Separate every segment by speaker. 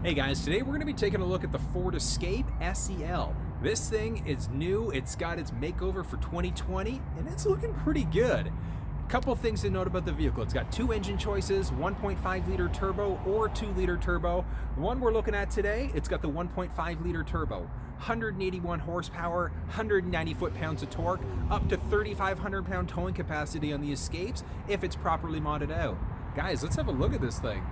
Speaker 1: Hey guys, today we're going to be taking a look at the Ford Escape SEL. This thing is new, it's got its makeover for 2020, and it's looking pretty good. Couple things to note about the vehicle. It's got two engine choices, 1.5 liter turbo or 2 liter turbo. The one we're looking at today, it's got the 1.5 liter turbo. 181 horsepower, 190 foot-pounds of torque, up to 3,500 pound towing capacity on the Escapes if it's properly modded out. Guys, let's have a look at this thing.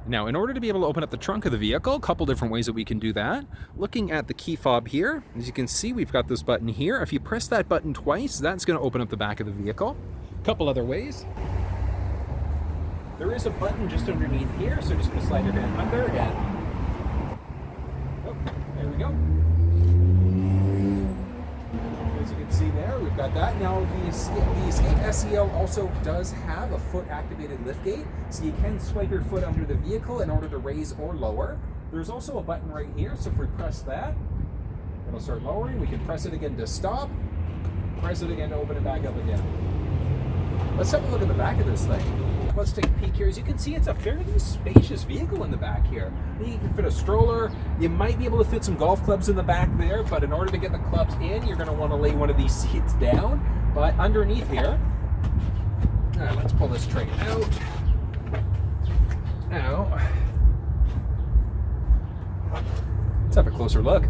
Speaker 1: Now, in order to be able to open up the trunk of the vehicle, a couple different ways that we can do that. Looking at the key fob here, as you can see, we've got this button here. If you press that button twice, that's going to open up the back of the vehicle. A couple other ways. There is a button just underneath here, so just going to slide your hand under again. Oh, there we go. As you can see there, we've got that. Now, the Escape SEL also does have a foot-activated liftgate, so you can swipe your foot under the vehicle in order to raise or lower. There's also a button right here, so if we press that, it'll start lowering. We can press it again to stop, press it again to open it back up again. Let's have a look at the back of this thing. Let's take a peek here. As you can see, it's a fairly spacious vehicle in the back here. You can fit a stroller. You might be able to fit some golf clubs in the back there, but in order to get the clubs in, you're going to want to lay one of these seats down. But underneath here, let's pull this tray out. Now, let's have a closer look.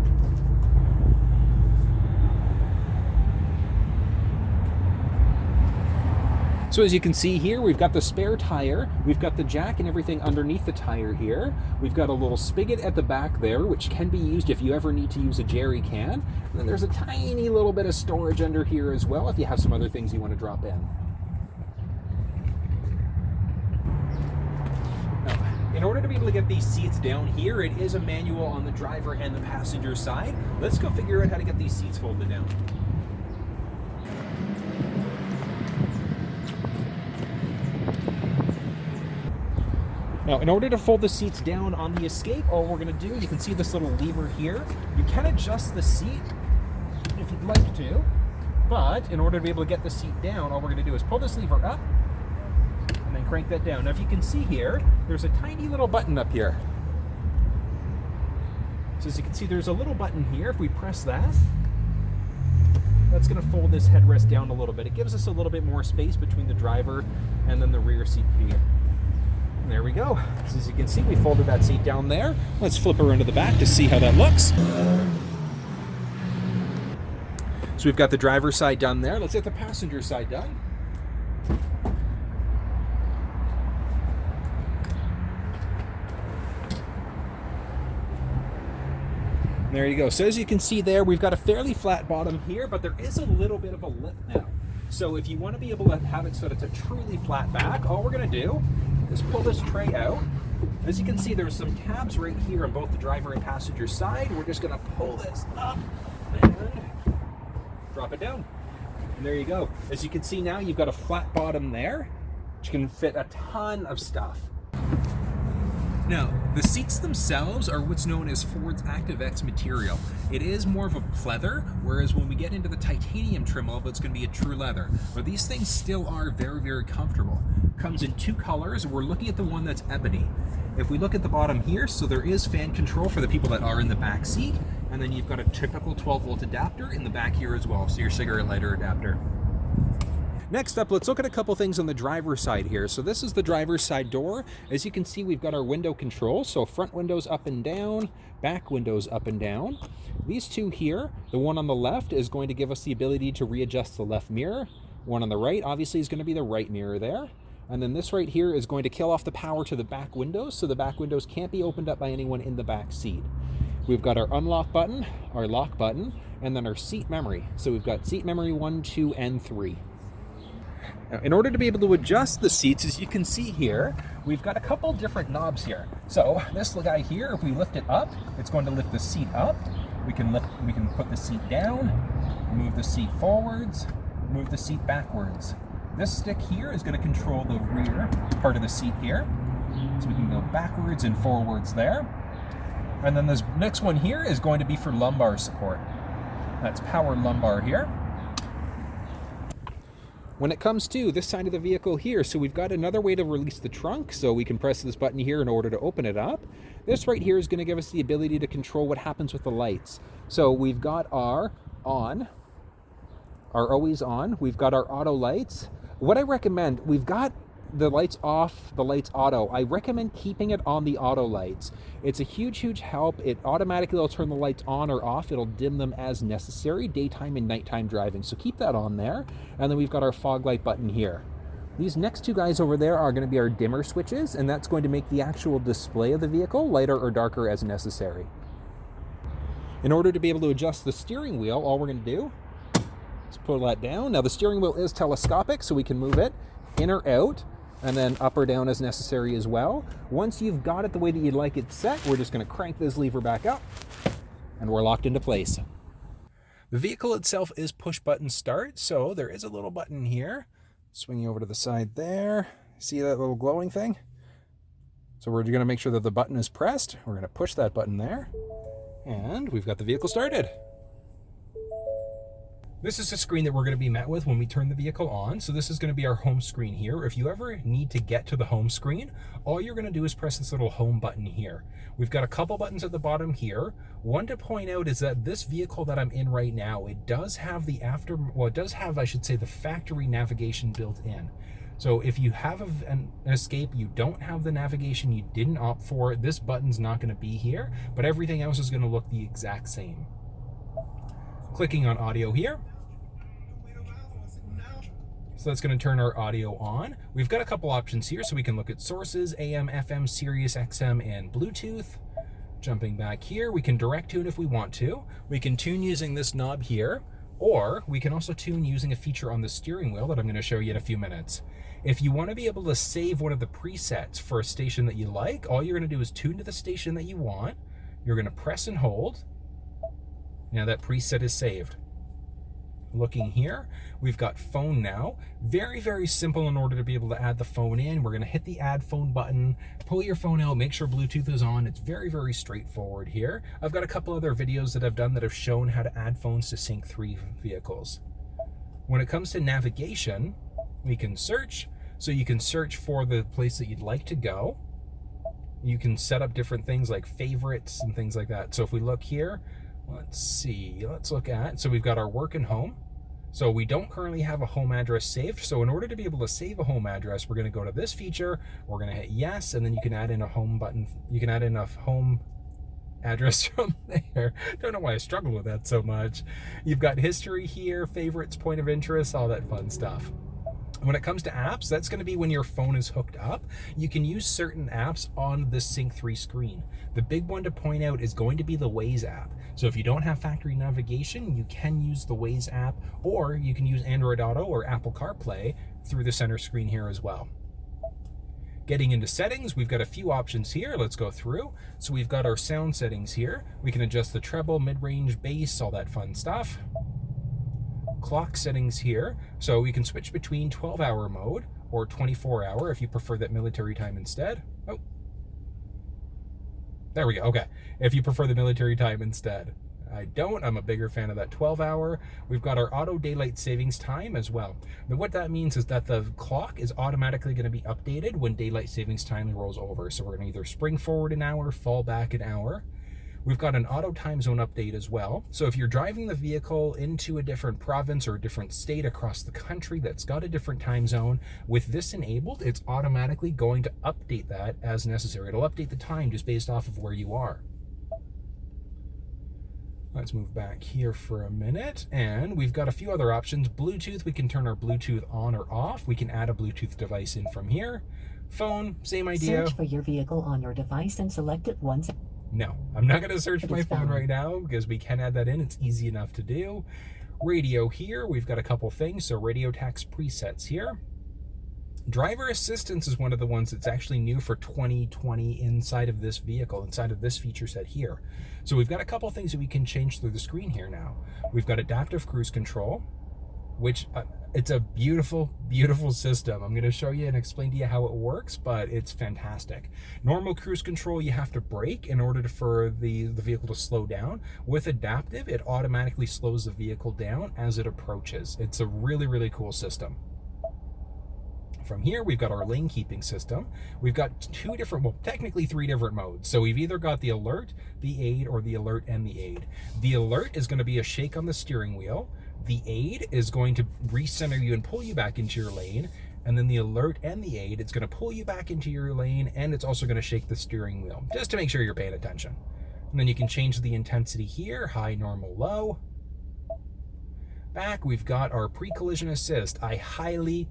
Speaker 1: So as you can see here, we've got the spare tire, we've got the jack and everything underneath the tire here. We've got a little spigot at the back there, which can be used if you ever need to use a jerry can. And then there's a tiny little bit of storage under here as well if you have some other things you want to drop in. Now, in order to be able to get these seats down here, it is a manual on the driver and the passenger side. Let's go figure out how to get these seats folded down. Now, in order to fold the seats down on the Escape, all we're going to do, you can see this little lever here. You can adjust the seat if you'd like to, but in order to be able to get the seat down, all we're going to do is pull this lever up and then crank that down. Now, if you can see here, there's a tiny little button up here. So as you can see, there's a little button here. If we press that, that's going to fold this headrest down a little bit. It gives us a little bit more space between the driver and then the rear seat here. There we go. So as you can see, we folded that seat down there. Let's flip her into the back to see how that looks. So we've got the driver's side done there. Let's get the passenger side done. There you go. So as you can see there, we've got a fairly flat bottom here, but there is a little bit of a lip now. So if you want to be able to have it so that it's a truly flat back, all we're going to do is pull this tray out. As you can see, there's some tabs right here on both the driver and passenger side. We're just going to pull this up and drop it down. And there you go. As you can see now, you've got a flat bottom there, which can fit a ton of stuff. Now, the seats themselves are what's known as Ford's ActiveX material. It is more of a pleather, whereas when we get into the titanium trim level, it's going to be a true leather. But these things still are very, very comfortable. Comes in two colors. We're looking at the one that's ebony. If we look at the bottom here, so there is fan control for the people that are in the back seat, and then you've got a typical 12-volt adapter in the back here as well, so your cigarette lighter adapter. Next up, let's look at a couple things on the driver's side here. So this is the driver's side door. As you can see, we've got our window control. So front windows up and down, back windows up and down. These two here, the one on the left is going to give us the ability to readjust the left mirror. One on the right, obviously, is going to be the right mirror there. And then this right here is going to kill off the power to the back windows, so the back windows can't be opened up by anyone in the back seat. We've got our unlock button, our lock button, and then our seat memory. So we've got seat memory 1, 2, and 3. Now, in order to be able to adjust the seats, as you can see here, we've got a couple different knobs here. So this guy here, if we lift it up, it's going to lift the seat up. We can put the seat down, move the seat forwards, move the seat backwards. This stick here is going to control the rear part of the seat here. So we can go backwards and forwards there. And then this next one here is going to be for lumbar support. That's power lumbar here. When it comes to this side of the vehicle here, so we've got another way to release the trunk, so we can press this button here in order to open it up. This right here is going to give us the ability to control what happens with the lights. So we've got our on, our always on, we've got our auto lights. What I recommend, we've got the lights off, the lights auto. I recommend keeping it on the auto lights. It's a huge help. It automatically will turn the lights on or off. It'll dim them as necessary, daytime and nighttime driving. So keep that on there. And then we've got our fog light button here. These next two guys over there are going to be our dimmer switches, and that's going to make the actual display of the vehicle lighter or darker as necessary. In order to be able to adjust the steering wheel, all we're going to do is pull that down. Now the steering wheel is telescopic, so we can move it in or out, and then up or down as necessary as well. Once you've got it the way that you'd like it set, we're just going to crank this lever back up, and we're locked into place. The vehicle itself is push button start, so there is a little button here. Swing you over to the side there. See that little glowing thing? So we're going to make sure that the button is pressed. We're going to push that button there, and we've got the vehicle started. This is the screen that we're going to be met with when we turn the vehicle on. So this is going to be our home screen here. If you ever need to get to the home screen, all you're going to do is press this little home button here. We've got a couple buttons at the bottom here. One to point out is that this vehicle that I'm in right now, it does have the I should say, the factory navigation built in. So if you have an Escape, you don't have the navigation, you didn't opt for it, this button's not going to be here, but everything else is going to look the exact same. Clicking on audio here. So that's going to turn our audio on. We've got a couple options here, so we can look at sources, AM, FM, Sirius, XM, and Bluetooth. Jumping back here, we can direct tune if we want to. We can tune using this knob here, or we can also tune using a feature on the steering wheel that I'm going to show you in a few minutes. If you want to be able to save one of the presets for a station that you like, all you're going to do is tune to the station that you want. You're going to press and hold. Now that preset is saved. Looking here, we've got phone now. Very simple. In order to be able to add the phone in, we're going to hit the add phone button, pull your phone out, make sure Bluetooth is on. It's very straightforward here. I've got a couple other videos that I've done that have shown how to add phones to sync 3 vehicles. When it comes to navigation, we can search. So you can search for the place that you'd like to go. You can set up different things like favorites and things like that. So if we look here, let's look at, so we've got our work and home. So we don't currently have a home address saved. So in order to be able to save a home address, we're going to go to this feature. We're going to hit yes, and then you can add in a home button. You can add in a home address from there. Don't know why I struggle with that so much. You've got history here, favorites, point of interest, all that fun stuff. When it comes to apps, that's going to be when your phone is hooked up. You can use certain apps on the Sync 3 screen. The big one to point out is going to be the Waze app. So if you don't have factory navigation, you can use the Waze app, or you can use Android Auto or Apple CarPlay through the center screen here as well. Getting into settings, we've got a few options here. Let's go through. So we've got our sound settings here. We can adjust the treble, mid-range, bass, all that fun stuff. Clock settings here, so we can switch between 12-hour mode or 24-hour if you prefer that military time instead. Oh, there we go. Okay, if you prefer the military time instead. I don't. I'm a bigger fan of that 12-hour. We've got our auto daylight savings time as well. Now what that means is that the clock is automatically going to be updated when daylight savings time rolls over. So we're going to either spring forward an hour, fall back an hour. We've got an auto time zone update as well. So if you're driving the vehicle into a different province or a different state across the country that's got a different time zone, with this enabled, it's automatically going to update that as necessary. It'll update the time just based off of where you are. Let's move back here for a minute, and we've got a few other options. Bluetooth, we can turn our Bluetooth on or off. We can add a Bluetooth device in from here. Phone, same idea.
Speaker 2: Search for your vehicle on your device and select it once.
Speaker 1: No, I'm not going to search for my phone right now because we can add that in. It's easy enough to do. Radio here, we've got a couple things. So radio tax presets here. Driver assistance is one of the ones that's actually new for 2020 inside of this vehicle, inside of this feature set here. So we've got a couple things that we can change through the screen here now. We've got adaptive cruise control, which It's a beautiful, beautiful system. I'm going to show you and explain to you how it works, but it's fantastic. Normal cruise control, you have to brake in order for the vehicle to slow down. With adaptive, it automatically slows the vehicle down as it approaches. It's a really, really cool system. From here, we've got our lane keeping system. We've got two different, well, technically three different modes. So we've either got the alert, the aid, or the alert and the aid. The alert is going to be a shake on the steering wheel. The aid is going to recenter you and pull you back into your lane. And then the alert and the aid, it's going to pull you back into your lane, and it's also going to shake the steering wheel, just to make sure you're paying attention. And then you can change the intensity here, high, normal, low. Back, we've got our pre-collision assist. I highly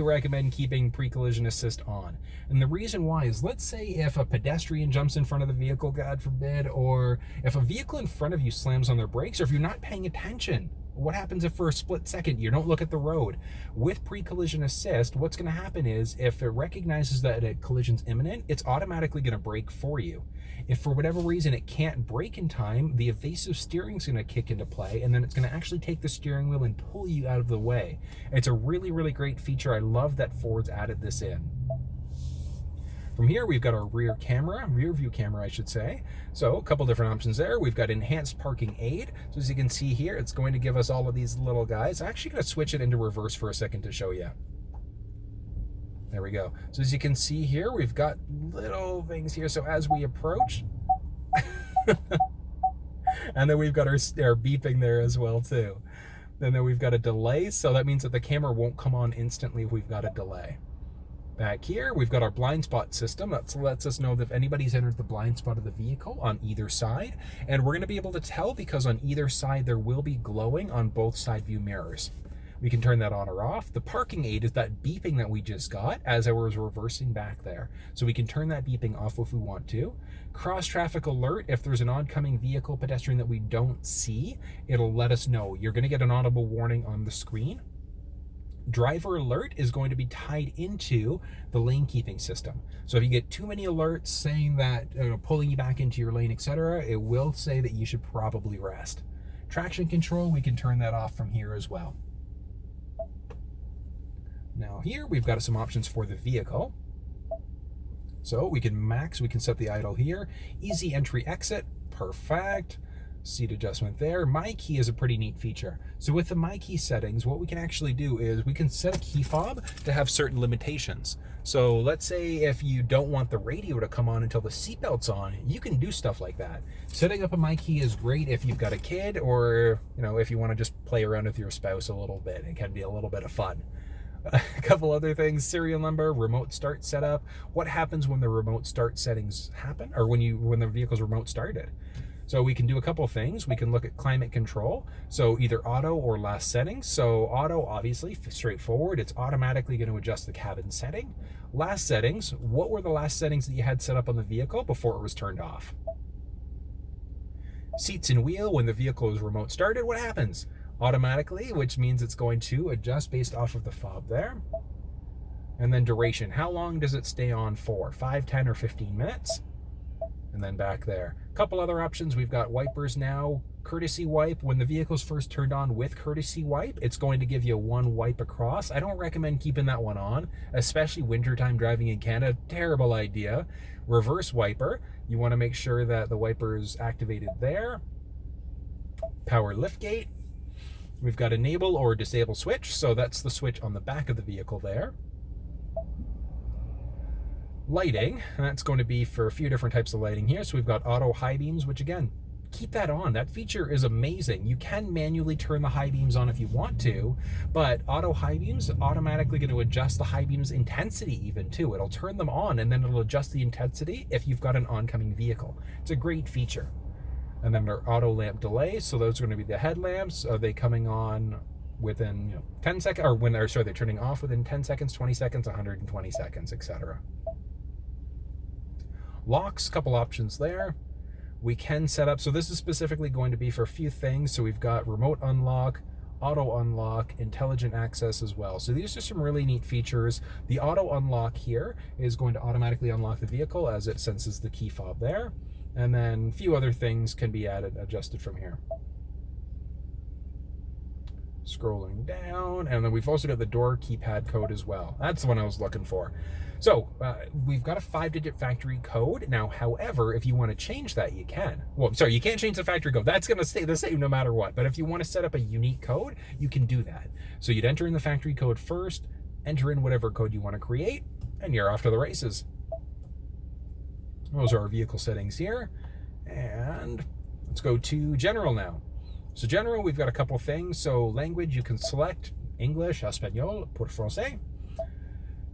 Speaker 1: recommend keeping pre-collision assist on. And the reason why is, let's say if a pedestrian jumps in front of the vehicle, God forbid, or if a vehicle in front of you slams on their brakes, or if you're not paying attention, what happens if for a split second you don't look at the road? With pre-collision assist, what's going to happen is if it recognizes that a collision's imminent, it's automatically going to brake for you. If for whatever reason it can't brake in time, the evasive steering is going to kick into play, and then it's going to actually take the steering wheel and pull you out of the way. It's a really, really great feature. I love that Ford's added this in. From here, we've got our rear view camera, I should say. So a couple different options there. We've got enhanced parking aid. So as you can see here, it's going to give us all of these little guys. I'm actually going to switch it into reverse for a second to show you. There we go. So as you can see here, we've got little things here. So as we approach, and then we've got our beeping there as well too. And then we've got a delay. So that means that the camera won't come on instantly if we've got a delay. Back here, we've got our blind spot system. That lets us know that if anybody's entered the blind spot of the vehicle on either side. And we're going to be able to tell because on either side there will be glowing on both side view mirrors. We can turn that on or off. The parking aid is that beeping that we just got as I was reversing back there. So we can turn that beeping off if we want to. Cross traffic alert, if there's an oncoming vehicle, pedestrian that we don't see, it'll let us know. You're going to get an audible warning on the screen. Driver alert is going to be tied into the lane keeping system. So if you get too many alerts saying that, pulling you back into your lane, etc., it will say that you should probably rest. Traction control, we can turn that off from here as well. Now here we've got some options for the vehicle. So we can set the idle here. Easy entry exit, perfect. Seat adjustment there. My key is a pretty neat feature. So with the My Key settings, what we can actually do is we can set a key fob to have certain limitations. So let's say if you don't want the radio to come on until the seatbelt's on, you can do stuff like that. Setting up a My Key is great if you've got a kid, or if you want to just play around with your spouse a little bit. It can be a little bit of fun. A couple other things: serial number, remote start setup. What happens when the remote start settings happen, or when the vehicle's remote started? So we can do a couple of things. We can look at climate control, so either auto or last settings. So auto, obviously, straightforward. It's automatically going to adjust the cabin setting. Last settings, what were the last settings that you had set up on the vehicle before it was turned off? Seats and wheel, when the vehicle is remote started, what happens? Automatically, which means it's going to adjust based off of the fob there. And then duration, how long does it stay on for? 5, 10, or 15 minutes? And then back there. A couple other options. We've got wipers now. Courtesy wipe, when the vehicle's first turned on with courtesy wipe, it's going to give you one wipe across. I don't recommend keeping that one on, especially wintertime driving in Canada. Terrible idea. Reverse wiper, you want to make sure that the wiper is activated there. Power liftgate. We've got enable or disable switch, so that's the switch on the back of the vehicle there. Lighting, and that's going to be for a few different types of lighting here. So we've got auto high beams, which again, keep that on. That feature is amazing. You can manually turn the high beams on if you want to, but auto high beams automatically going to adjust the high beams intensity even too. It'll turn them on and then it'll adjust the intensity if you've got an oncoming vehicle. It's a great feature. And then our auto lamp delay, so those are going to be the headlamps. Are they coming on within 10 seconds, or they're turning off within 10 seconds, 20 seconds, 120 seconds, etc. Locks, couple options there. We can set up, so this is specifically going to be for a few things. So we've got remote unlock, auto unlock, intelligent access as well. So these are some really neat features. The auto unlock here is going to automatically unlock the vehicle as it senses the key fob there. And then a few other things can be adjusted from here. Scrolling down, and then we've also got the door keypad code as well. That's the one I was looking for. So we've got a 5-digit factory code. Now, however, if you want to change that, you can. Well, sorry, you can't change the factory code. That's going to stay the same no matter what. But if you want to set up a unique code, you can do that. So you'd enter in the factory code first, enter in whatever code you want to create, and you're off to the races. Those are our vehicle settings here. And let's go to general now. So general, we've got a couple things. So language, you can select English, Español, pour français.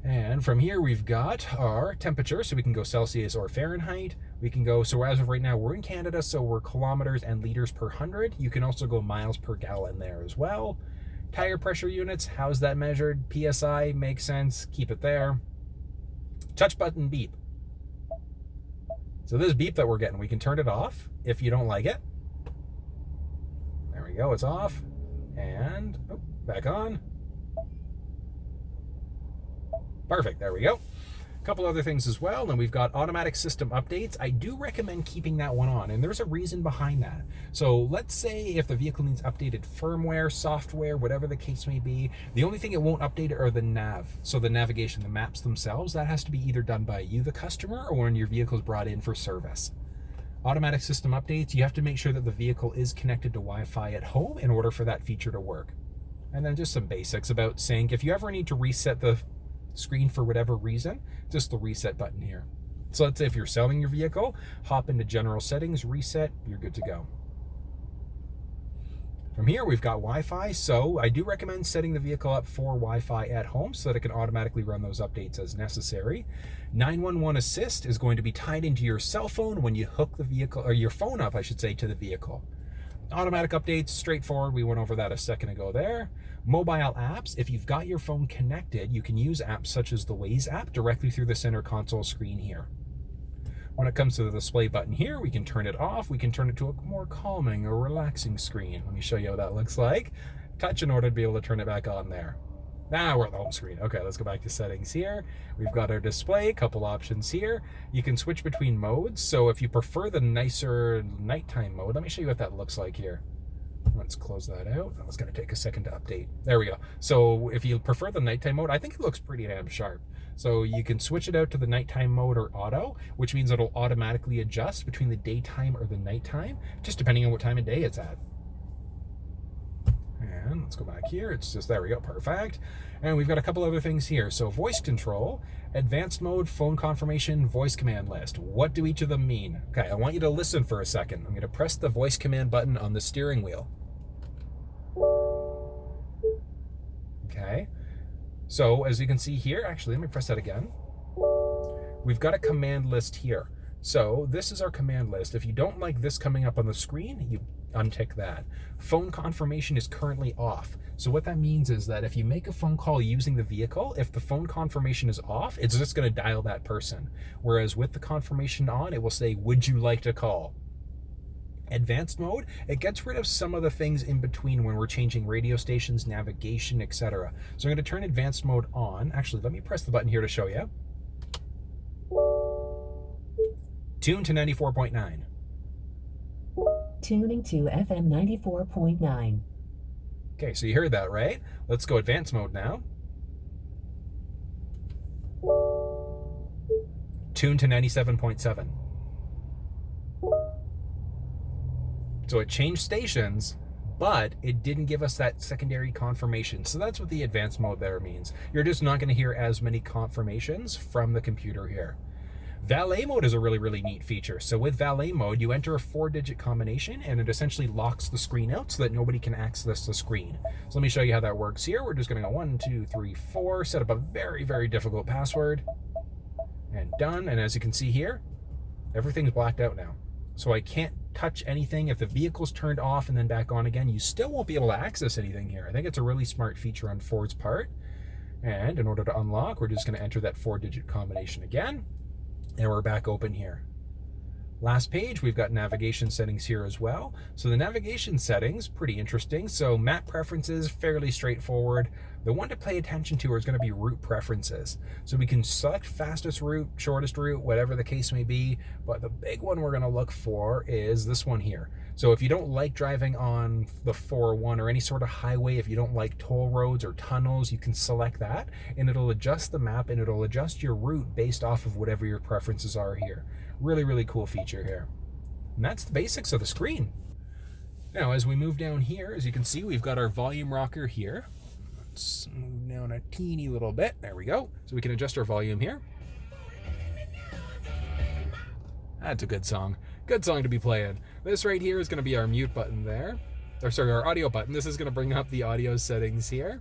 Speaker 1: And from here, we've got our temperature. So we can go Celsius or Fahrenheit. We can go, so as of right now, we're in Canada, so we're kilometers and liters per 100. You can also go miles per gallon there as well. Tire pressure units, how's that measured? PSI, makes sense, keep it there. Touch button beep. So this beep that we're getting, we can turn it off if you don't like it. There we go, it's off. And back on. Perfect, there we go. A couple other things as well, and we've got automatic system updates. I do recommend keeping that one on, and there's a reason behind that. So let's say if the vehicle needs updated firmware, software, whatever the case may be, the only thing it won't update are the nav. So the navigation, the maps themselves, that has to be either done by you, the customer, or when your vehicle is brought in for service. Automatic system updates, you have to make sure that the vehicle is connected to Wi-Fi at home in order for that feature to work. And then just some basics about sync. If you ever need to reset the screen for whatever reason, just the reset button here. So let's say if you're selling your vehicle, hop into general settings, reset, you're good to go. From here, we've got Wi-Fi. So I do recommend setting the vehicle up for Wi-Fi at home so that it can automatically run those updates as necessary. 911 assist is going to be tied into your cell phone when you hook the vehicle, or your phone up, I should say, to the vehicle. Automatic updates, straightforward. We went over that a second ago there. Mobile apps, if you've got your phone connected, you can use apps such as the Waze app directly through the center console screen here. When it comes to the display button here, we can turn it off. We can turn it to a more calming or relaxing screen. Let me show you what that looks like. Touch in order to be able to turn it back on there. Now we're at the home screen. Okay, let's go back to settings here. We've got our display, couple options here. You can switch between modes. So if you prefer the nicer nighttime mode, let me show you what that looks like here. Let's close that out. That was going to take a second to update. There we go. So if you prefer the nighttime mode, I think it looks pretty damn sharp. So you can switch it out to the nighttime mode or auto, which means it'll automatically adjust between the daytime or the nighttime, just depending on what time of day it's at. And let's go back here. It's just, there we go, perfect. And we've got a couple other things here. So voice control, advanced mode, phone confirmation, voice command list. What do each of them mean? Okay, I want you to listen for a second. I'm going to press the voice command button on the steering wheel. Okay, so as you can see here, actually, let me press that again. We've got a command list here. So this is our command list. If you don't like this coming up on the screen, you untick that. Phone confirmation is currently off. So what that means is that if you make a phone call using the vehicle, if the phone confirmation is off, it's just going to dial that person. Whereas with the confirmation on, it will say, would you like to call? Advanced mode, it gets rid of some of the things in between when we're changing radio stations, navigation, etc. So I'm going to turn advanced mode on. Actually, let me press the button here to show you. Tune to 94.9.
Speaker 2: Tuning to FM 94.9.
Speaker 1: Okay, so you heard that, right? Let's go advanced mode now. Tune to 97.7. So it changed stations, but it didn't give us that secondary confirmation. So that's what the advanced mode there means. You're just not going to hear as many confirmations from the computer here. Valet mode is a really, really neat feature. So with valet mode, you enter a 4-digit combination and it essentially locks the screen out so that nobody can access the screen. So let me show you how that works here. We're just going to go 1, 2, 3, 4, set up a very, very difficult password, and done. And as you can see here, everything's blacked out now. So I can't touch anything. If the vehicle's turned off and then back on again, you still won't be able to access anything here. I think it's a really smart feature on Ford's part. And in order to unlock, we're just going to enter that 4-digit combination again. And we're back open here. Last page, we've got navigation settings here as well. So the navigation settings, pretty interesting. So map preferences, fairly straightforward. The one to pay attention to is going to be route preferences. So we can select fastest route, shortest route, whatever the case may be. But the big one we're going to look for is this one here. So if you don't like driving on the 401 or any sort of highway, if you don't like toll roads or tunnels, you can select that and it'll adjust the map and it'll adjust your route based off of whatever your preferences are here. Really, really cool feature here. And that's the basics of the screen. Now, as we move down here, as you can see, we've got our volume rocker here. Let's move down a teeny little bit. There we go. So we can adjust our volume here. That's a good song. Good song to be playing. This right here is going to be our mute button there. Or sorry, our audio button. This is going to bring up the audio settings here.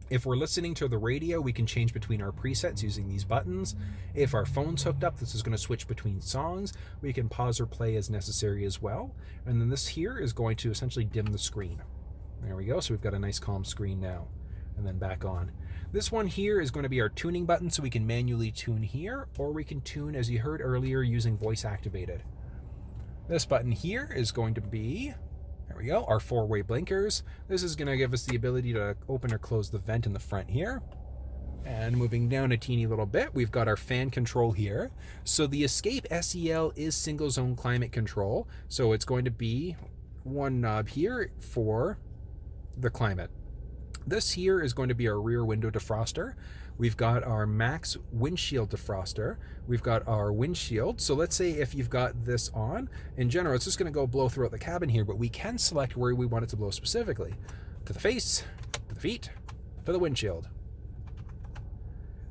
Speaker 1: If we're listening to the radio, we can change between our presets using these buttons. If our phone's hooked up, this is going to switch between songs. We can pause or play as necessary as well. And then this here is going to essentially dim the screen. There we go. So we've got a nice calm screen now. And then back on. This one here is going to be our tuning button, so we can manually tune here, or we can tune, as you heard earlier, using voice activated. This button here is going to be, there we go, our 4-way blinkers. This is going to give us the ability to open or close the vent in the front here. And moving down a teeny little bit, we've got our fan control here. So the Escape SEL is single zone climate control. So it's going to be one knob here for the climate. This here is going to be our rear window defroster. We've got our max windshield defroster. We've got our windshield. So let's say if you've got this on, in general, it's just going to go blow throughout the cabin here, but we can select where we want it to blow specifically. To the face, to the feet, to the windshield.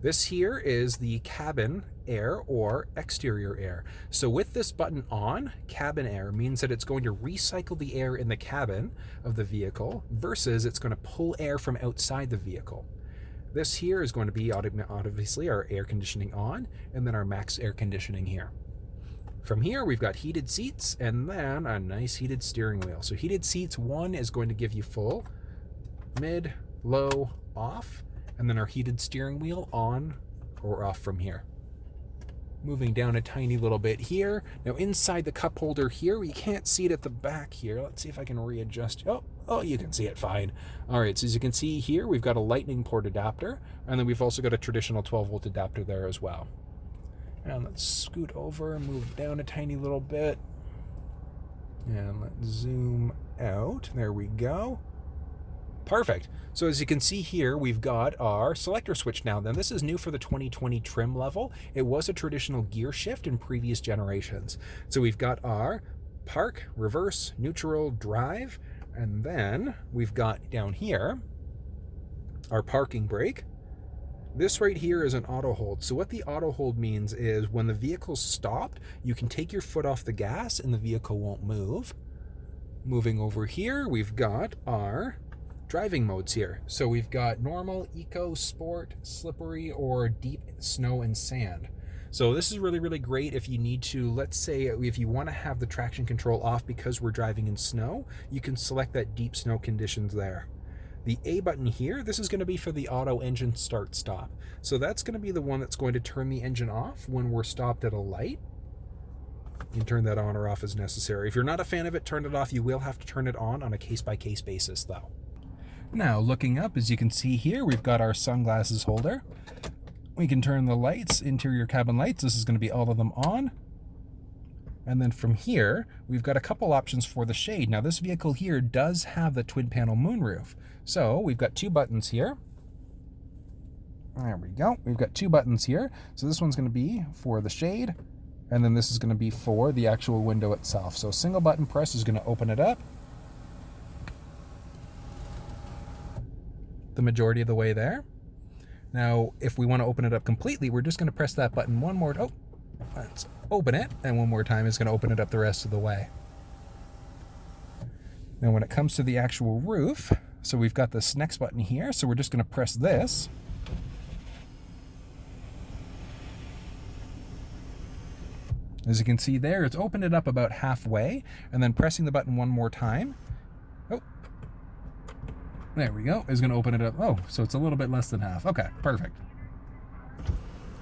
Speaker 1: This here is the cabin air or exterior air. So with this button on, cabin air means that it's going to recycle the air in the cabin of the vehicle versus it's going to pull air from outside the vehicle. This here is going to be obviously our air conditioning on, and then our max air conditioning here. From here, we've got heated seats and then a nice heated steering wheel. So heated seats, one is going to give you full, mid, low, off, and then our heated steering wheel on or off from here. Moving down a tiny little bit here. Now inside the cup holder here, we can't see it at the back here. Let's see if I can readjust. Oh, you can see it fine. All right, so as you can see here, we've got a lightning port adapter, and then we've also got a traditional 12-volt adapter there as well. And let's scoot over and move down a tiny little bit. And let's zoom out. There we go. Perfect. So as you can see here, we've got our selector switch now. Then this is new for the 2020 trim level. It was a traditional gear shift in previous generations. So we've got our park, reverse, neutral, drive, and then we've got down here our parking brake. This right here is an auto hold. So what the auto hold means is when the vehicle's stopped, you can take your foot off the gas and the vehicle won't move. Moving over here, we've got our driving modes here. So we've got normal, eco, sport, slippery, or deep snow and sand. So this is really, really great if you need to, let's say if you want to have the traction control off because we're driving in snow, you can select that deep snow conditions there. The A button here, this is going to be for the auto engine start stop. So that's going to be the one that's going to turn the engine off when we're stopped at a light. You can turn that on or off as necessary. If you're not a fan of it, turn it off. You will have to turn it on a case-by-case basis though. Now, looking up, as you can see here, we've got our sunglasses holder. We can turn the lights, interior cabin lights. This is going to be all of them on. And then from here, we've got a couple options for the shade. Now, this vehicle here does have the twin panel moonroof. So we've got two buttons here. There we go. We've got two buttons here. So this one's going to be for the shade, and then this is going to be for the actual window itself. So single button press is going to open it up. The majority of the way there. Now, if we want to open it up completely, we're just going to press that button one more. Let's open it, and one more time is going to open it up the rest of the way. Now, when it comes to the actual roof, so we've got this next button here, so we're just going to press this. As you can see there, it's opened it up about halfway, and then pressing the button one more time. There we go. Is going to open it up. Oh, so it's a little bit less than half. Okay, perfect.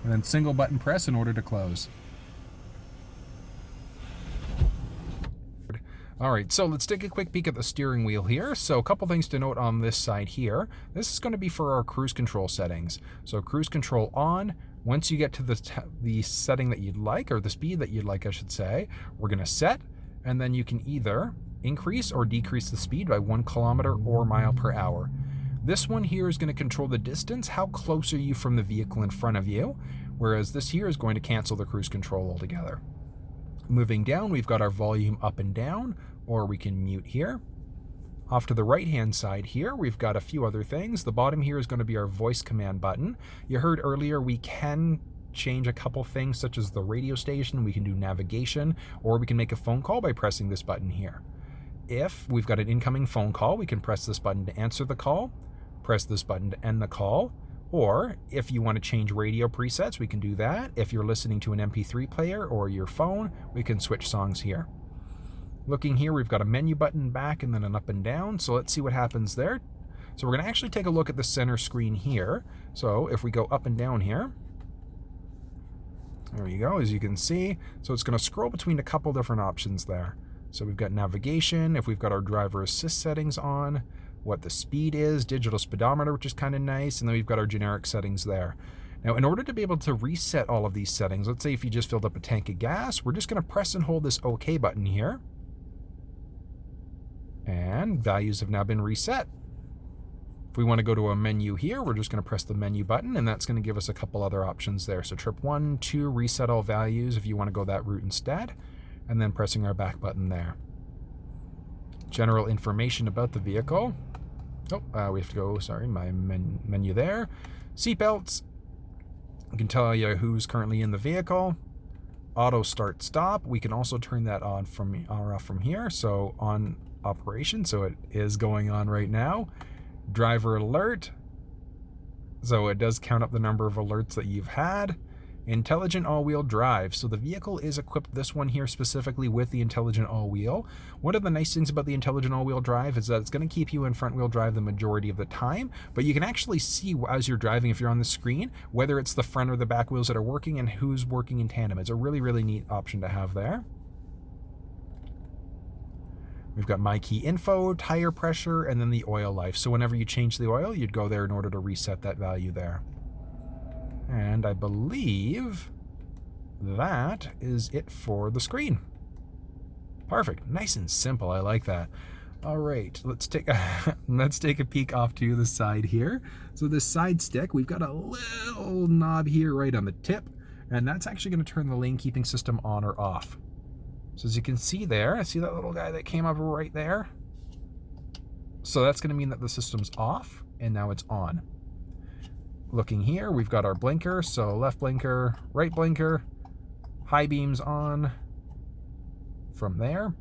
Speaker 1: And then single button press in order to close. All right, so let's take a quick peek at the steering wheel here. So a couple things to note on this side here. This is going to be for our cruise control settings. So cruise control on. Once you get to the setting that you'd like, or the speed that you'd like, I should say, we're going to set, and then you can either increase or decrease the speed by 1 kilometer or mile per hour. This one here is going to control the distance. How close are you from the vehicle in front of you? Whereas this here is going to cancel the cruise control altogether. Moving down, we've got our volume up and down, or we can mute here. Off to the right-hand side here, we've got a few other things. The bottom here is going to be our voice command button. You heard earlier we can change a couple things, such as the radio station, we can do navigation, or we can make a phone call by pressing this button here. If we've got an incoming phone call, we can press this button to answer the call, press this button to end the call, or if you want to change radio presets, we can do that. If you're listening to an MP3 player or your phone, we can switch songs here. Looking here, we've got a menu button back and then an up and down. So let's see what happens there. So we're going to actually take a look at the center screen here. So if we go up and down here, there you go, as you can see. So it's going to scroll between a couple different options there. So we've got navigation, if we've got our driver assist settings on, what the speed is, digital speedometer, which is kind of nice, and then we've got our generic settings there. Now, in order to be able to reset all of these settings, let's say if you just filled up a tank of gas, we're just going to press and hold this OK button here. And values have now been reset. If we want to go to a menu here, we're just going to press the menu button, and that's going to give us a couple other options there. So trip 1, 2, reset all values if you want to go that route instead, and then pressing our back button there. General information about the vehicle. Oh, we have to go, sorry, my menu there. Seatbelts. I can tell you who's currently in the vehicle. Auto start stop. We can also turn that on off from here. So on operation, so it is going on right now. Driver alert. So it does count up the number of alerts that you've had. Intelligent all-wheel drive. So the vehicle is equipped, this one here specifically, with the intelligent all-wheel. One of the nice things about the intelligent all-wheel drive is that it's going to keep you in front-wheel drive the majority of the time, but you can actually see as you're driving, if you're on the screen, whether it's the front or the back wheels that are working and who's working in tandem. It's a really, really neat option to have there. We've got my key info, tire pressure, and then the oil life. So whenever you change the oil, you'd go there in order to reset that value there. And I believe that is it for the screen. Perfect. Nice and simple. I like that. All right, let's take a peek off to the side here. So this side stick, we've got a little knob here right on the tip, and that's actually going to turn the lane keeping system on or off. So as you can see there, I see that little guy that came up right there. So that's going to mean that the system's off, and now it's on. Looking here, we've got our blinker, so left blinker, right blinker, high beams on. From there,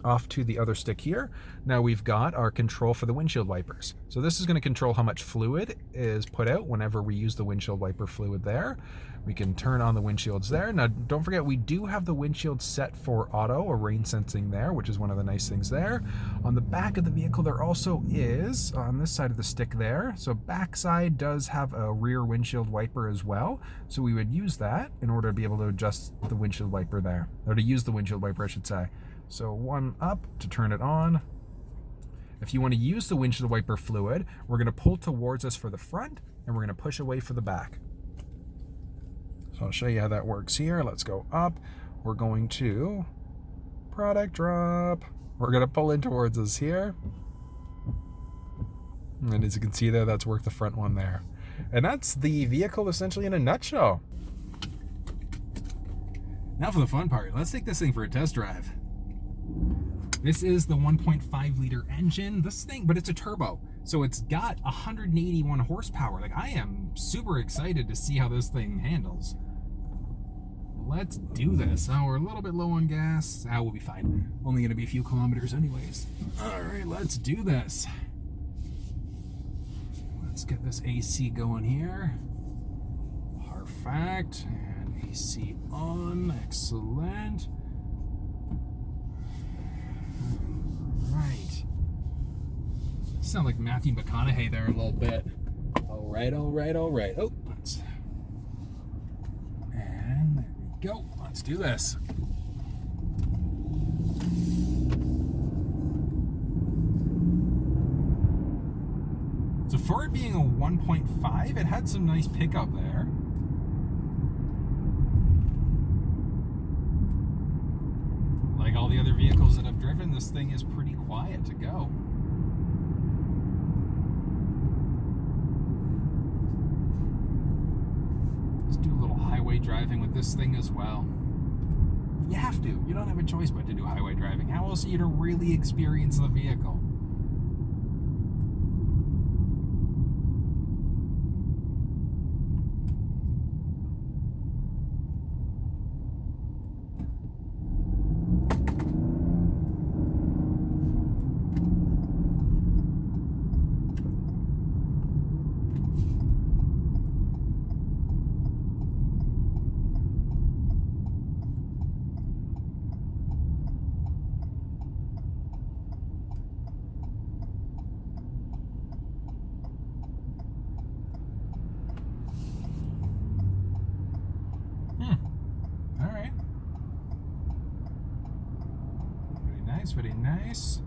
Speaker 1: off to the other stick here. Now we've got our control for the windshield wipers. So this is going to control how much fluid is put out whenever we use the windshield wiper fluid there. We can turn on the windshields there. Now don't forget, we do have the windshield set for auto or rain sensing there, which is one of the nice things there. On the back of the vehicle, there also is, on this side of the stick there, so backside does have a rear windshield wiper as well. So we would use that in order to be able to adjust the windshield wiper there, or to use the windshield wiper, I should say. So one up to turn it on. If you want to use the windshield wiper fluid, we're going to pull towards us for the front, and we're going to push away for the back. So I'll show you how that works here. Let's go up. We're going to product drop. We're going to pull in towards us here. And as you can see there, that's worked the front one there. And that's the vehicle essentially in a nutshell. Now for the fun part. Let's take this thing for a test drive. This is the 1.5 liter engine. This thing, but it's a turbo. So it's got 181 horsepower. Like, I am super excited to see how this thing handles. Let's do this. Oh, we're a little bit low on gas. We'll be fine. Only gonna be a few kilometers anyways. All right, let's do this. Let's get this AC going here. Perfect. And AC on. Excellent. Right. Sound like Matthew McConaughey there a little bit. All right. Oh, let's. And there we go. Let's do this. for it being a 1.5, it had some nice pickup there. Like all the other vehicles that I've driven, this thing is pretty quiet to go. Let's do a little highway driving with this thing as well. You have to. You don't have a choice but to do highway driving. How else are you to really experience the vehicle? Very nice.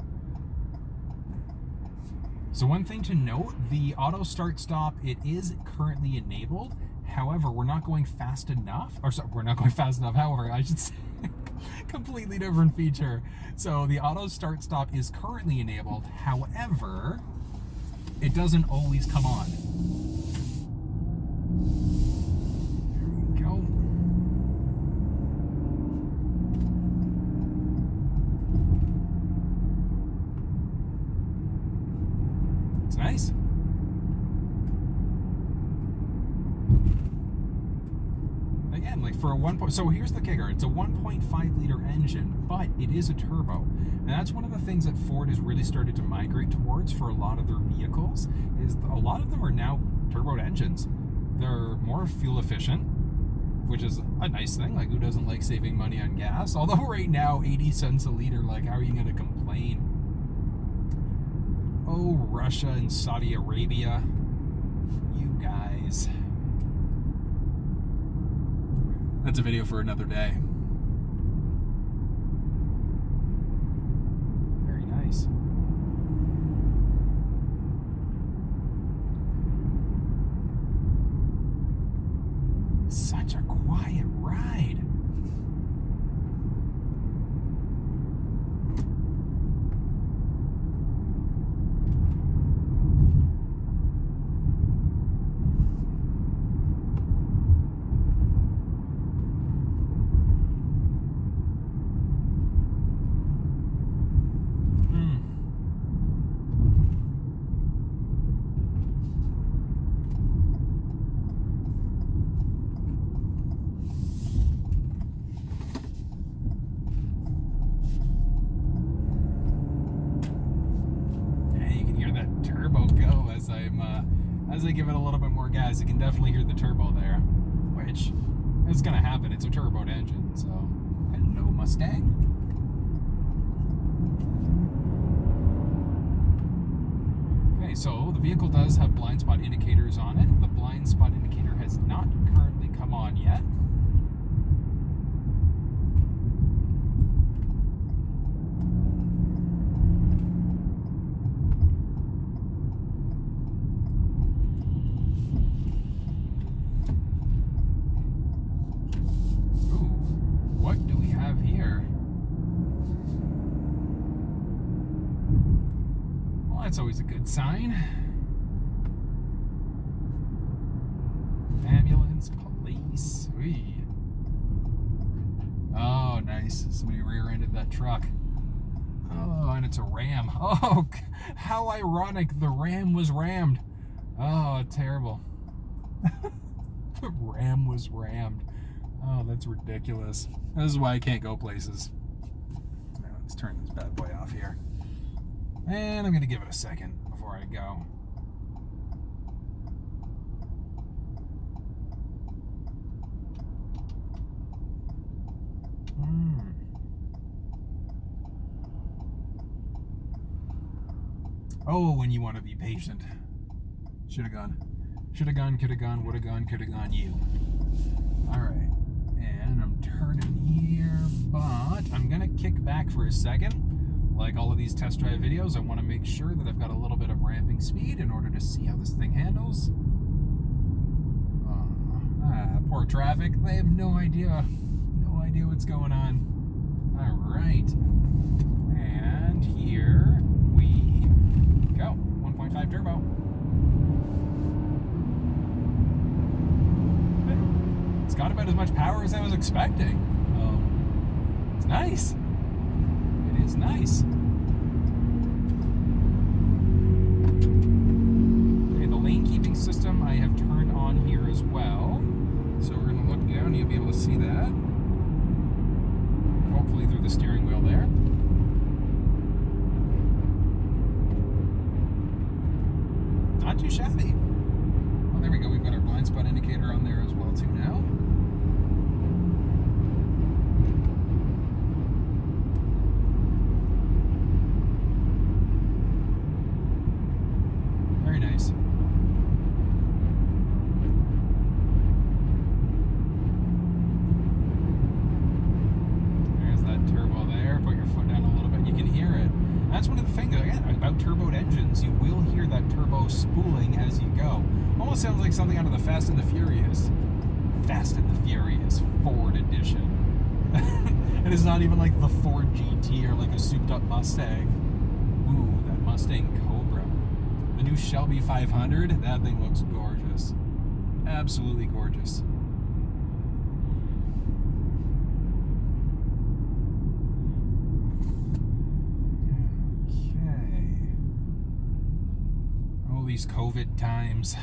Speaker 1: So one thing to note, the auto start stop, it is currently enabled. However, we're not going fast enough, or sorry, we're not going fast enough. However, I should say completely different feature. So the auto start stop is currently enabled. However, it doesn't always come on. There we go. Nice. Again, like for a so here's the kicker. It's a 1.5 liter engine, but it is a turbo. And that's one of the things that Ford has really started to migrate towards for a lot of their vehicles, is a lot of them are now turbo engines. They're more fuel efficient, which is a nice thing. Like, who doesn't like saving money on gas? Although right now, 80 cents a liter, like, how are you going to complain? Oh, Russia and Saudi Arabia. You guys. That's a video for another day. Very nice. Such a quiet ride. As I give it a little bit more gas, you can definitely hear the turbo there, which is going to happen. It's a turboed engine, so hello, Mustang. Okay, so the vehicle does have blind spot indicators on it. The blind spot indicator has not currently come on yet. That's always a good sign. Ambulance, police. Whee. Oh, nice. Somebody rear-ended that truck. Oh, and it's a ram. Oh, how ironic. The ram was rammed. Oh, terrible. The ram was rammed. Oh, that's ridiculous. This is why I can't go places. Now, let's turn this bad boy off here. And I'm going to give it a second before I go. Oh, when you want to be patient. Should have gone. Should have gone, could have gone, would have gone, could have gone, you. Alright. And I'm turning here, but I'm going to kick back for a second. like all of these test drive videos, I want to make sure that I've got a little bit of ramping speed in order to see how this thing handles. Poor traffic. They have no idea what's going on. All right. And here we go. 1.5 turbo. It's got about as much power as I was expecting. It's nice. It is nice. Okay, the lane keeping system I have turned on here as well. So we're going to look down, you'll be able to see that. Hopefully through the steering wheel there. Not too shabby. Oh, there we go. We've got our blind spot indicator on there as well too now. Very nice. There's that turbo there. Put your foot down a little bit. You can hear it. That's one of the things, again, about turboed engines. You will hear that turbo spooling as you go. Almost sounds like something out of the Fast and the Furious. Fast and the Furious Ford edition. And it's not even like the Ford GT or like a souped up Mustang. Ooh, that Mustang Cobra. The new Shelby 500, that thing looks gorgeous. Absolutely gorgeous. These COVID times.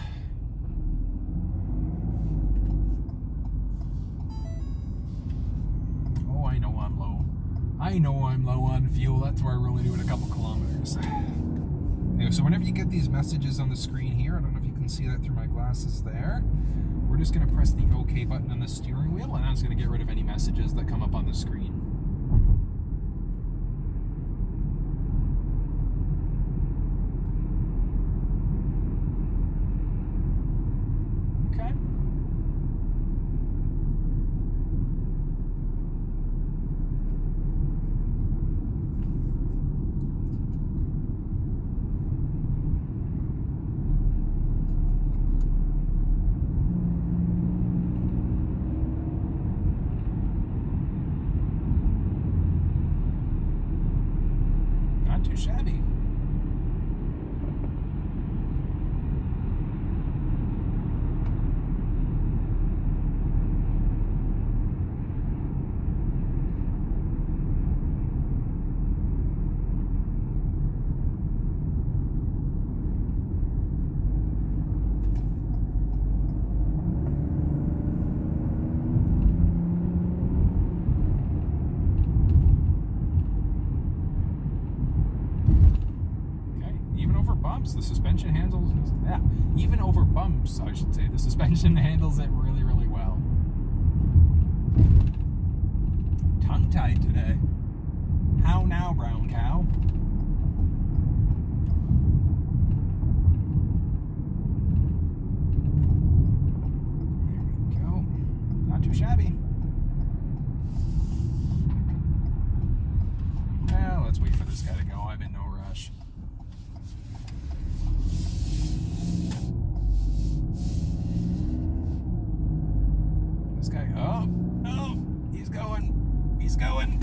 Speaker 1: Oh, I know I'm low. I know I'm low on fuel. That's why we're only doing a couple kilometers. Anyway, so whenever you get these messages on the screen here, I don't know if you can see that through my glasses there, we're just going to press the OK button on the steering wheel, and that's going to get rid of any messages that come up on the screen. Too shabby. The suspension handles, yeah, even over bumps, I should say, the suspension handles it really, really well. Tongue-tied today. How now, brown cow? There we go. Not too shabby. Well, let's wait for this guy to go. I'm in no rush. Oh, he's going. He's going.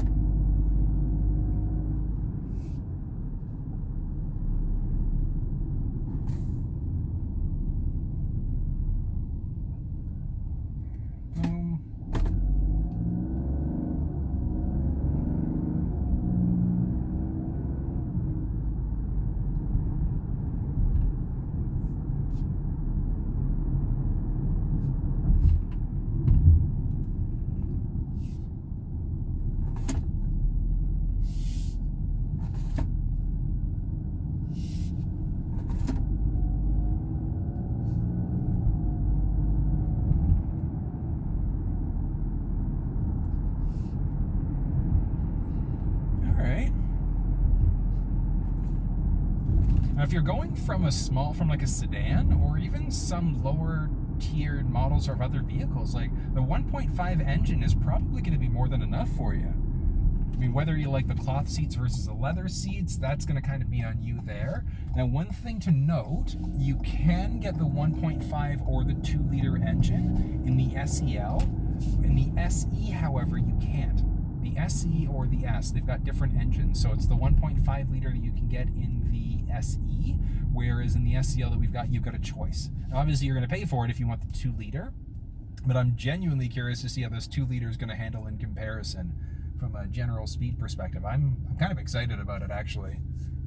Speaker 1: Boom. Now, if you're going from like a sedan or even some lower tiered models of other vehicles, like the 1.5 engine is probably going to be more than enough for you. I mean, whether you like the cloth seats versus the leather seats, that's going to kind of be on you there. Now, one thing to note, you can get the 1.5 or the 2-liter engine in the SEL. In the SE, however, you can't. The SE or the S, they've got different engines. So it's the 1.5 liter that you can get in the SE, whereas in the SEL that we've got, you've got a choice. Now, obviously, you're going to pay for it if you want the 2-liter, but I'm genuinely curious to see how this 2-liter is going to handle in comparison from a general speed perspective. I'm kind of excited about it, actually.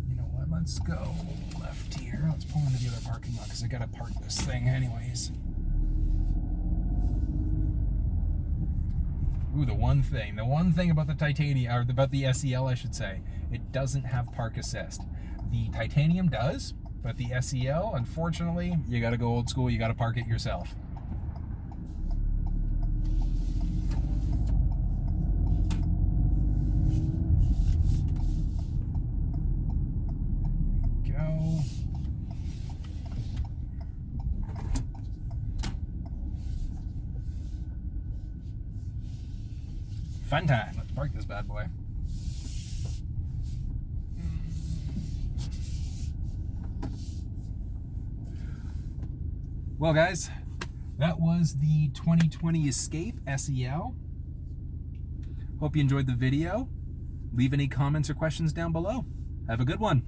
Speaker 1: You know what? Let's go left here. Let's pull into the other parking lot because I got to park this thing anyways. Ooh, the one thing about the titanium, or about the SEL, I should say, it doesn't have park assist. The titanium does, but the SEL, unfortunately, you got to go old school. You got to park it yourself. Go. Fun time. Let's park this bad boy. Well, guys, that was the 2020 Escape SEL. Hope you enjoyed the video. Leave any comments or questions down below. Have a good one.